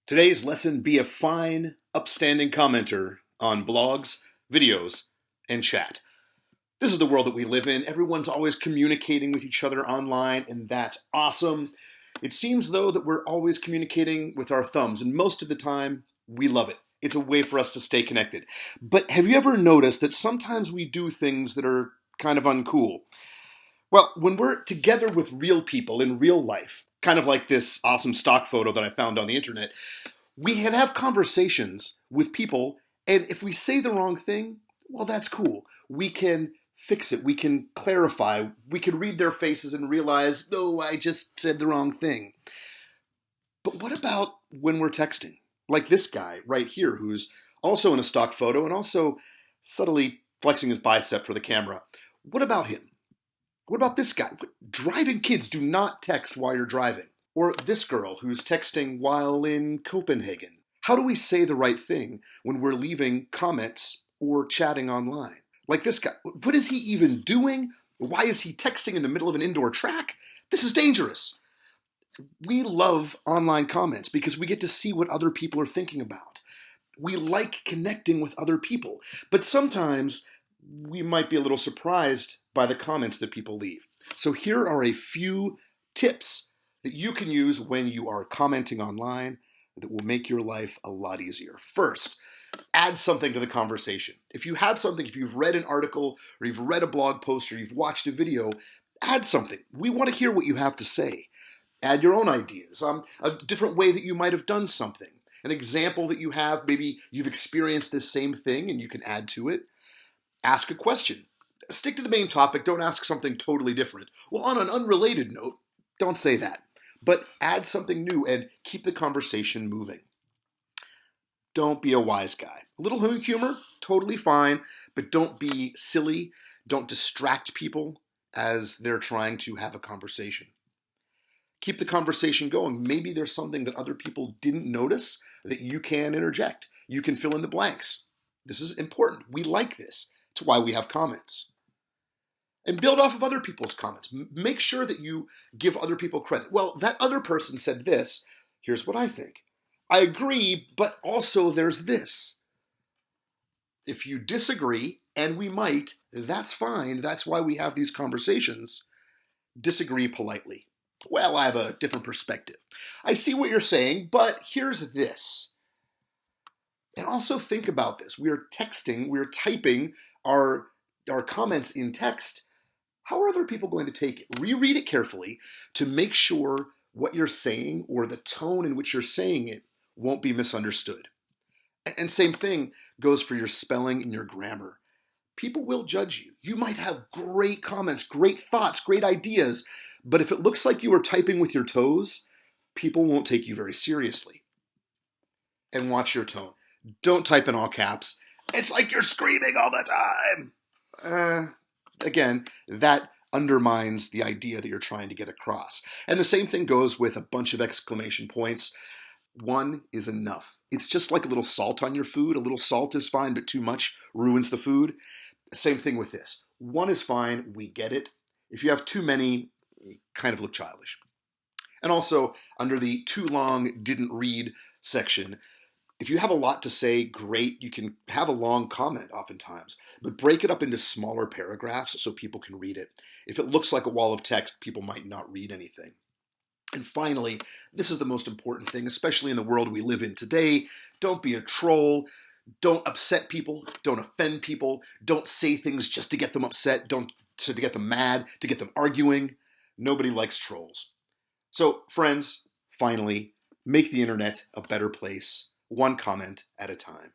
Today's lesson: be a fine, upstanding commenter on blogs, videos, and chat. This is the world that we live in. Everyone's always communicating with each other online, and that's awesome. It seems, though, that we're always communicating with our thumbs, and most of the time, we love it. It's a way for us to stay connected. But have you ever noticed that sometimes we do things that are kind of uncool? Well, when we're together with real people in real life, kind of like this awesome stock photo that I found on the internet, we can have conversations with people, and if we say the wrong thing, well, that's cool. We can fix it. We can clarify. We can read their faces and realize, no, I just said the wrong thing. But what about when we're texting? Like this guy right here, who's also in a stock photo and also subtly flexing his bicep for the camera. What about him? What about this guy? Driving kids, do not text while you're driving. Or this girl who's texting while in Copenhagen. How do we say the right thing when we're leaving comments or chatting online? Like this guy. What is he even doing? Why is he texting in the middle of an indoor track? This is dangerous. We love online comments because we get to see what other people are thinking about. We like connecting with other people, but sometimes we might be a little surprised by the comments that people leave. So here are a few tips that you can use when you are commenting online that will make your life a lot easier. First, add something to the conversation. If you have something, if you've read an article or you've read a blog post or you've watched a video, add something. We want to hear what you have to say. Add your own ideas, a different way that you might have done something, an example that you have. Maybe you've experienced this same thing and you can add to it. Ask a question. Stick to the main topic. Don't ask something totally different. Well, on an unrelated note, don't say that. But add something new and keep the conversation moving. Don't be a wise guy. A little humor, totally fine, but don't be silly. Don't distract people as they're trying to have a conversation. Keep the conversation going. Maybe there's something that other people didn't notice that you can interject. You can fill in the blanks. This is important. We like this. It's why we have comments. And build off of other people's comments. Make sure that you give other people credit. Well, that other person said this. Here's what I think. I agree, but also there's this. If you disagree, and we might, that's fine. That's why we have these conversations. Disagree politely. Well, I have a different perspective. I see what you're saying, but here's this. And also think about this. We're texting, we're typing our comments in text. How are other people going to take it? Reread it carefully to make sure what you're saying or the tone in which you're saying it won't be misunderstood. And same thing goes for your spelling and your grammar. People will judge you. You might have great comments, great thoughts, great ideas, but if it looks like you are typing with your toes, people won't take you very seriously. And watch your tone. Don't type in all caps. It's like you're screaming all the time. Again, that undermines the idea that you're trying to get across. And the same thing goes with a bunch of exclamation points. One is enough. It's just like a little salt on your food. A little salt is fine, but too much ruins the food. Same thing with this. One is fine. We get it. If you have too many, you kind of look childish. And also, under the too long, didn't read section, if you have a lot to say, great. You can have a long comment oftentimes, but break it up into smaller paragraphs so people can read it. If it looks like a wall of text, people might not read anything. And finally, this is the most important thing, especially in the world we live in today. Don't be a troll. Don't upset people. Don't offend people. Don't say things just to get them upset. To get them mad, to get them arguing. Nobody likes trolls. So, friends, finally, make the internet a better place, one comment at a time.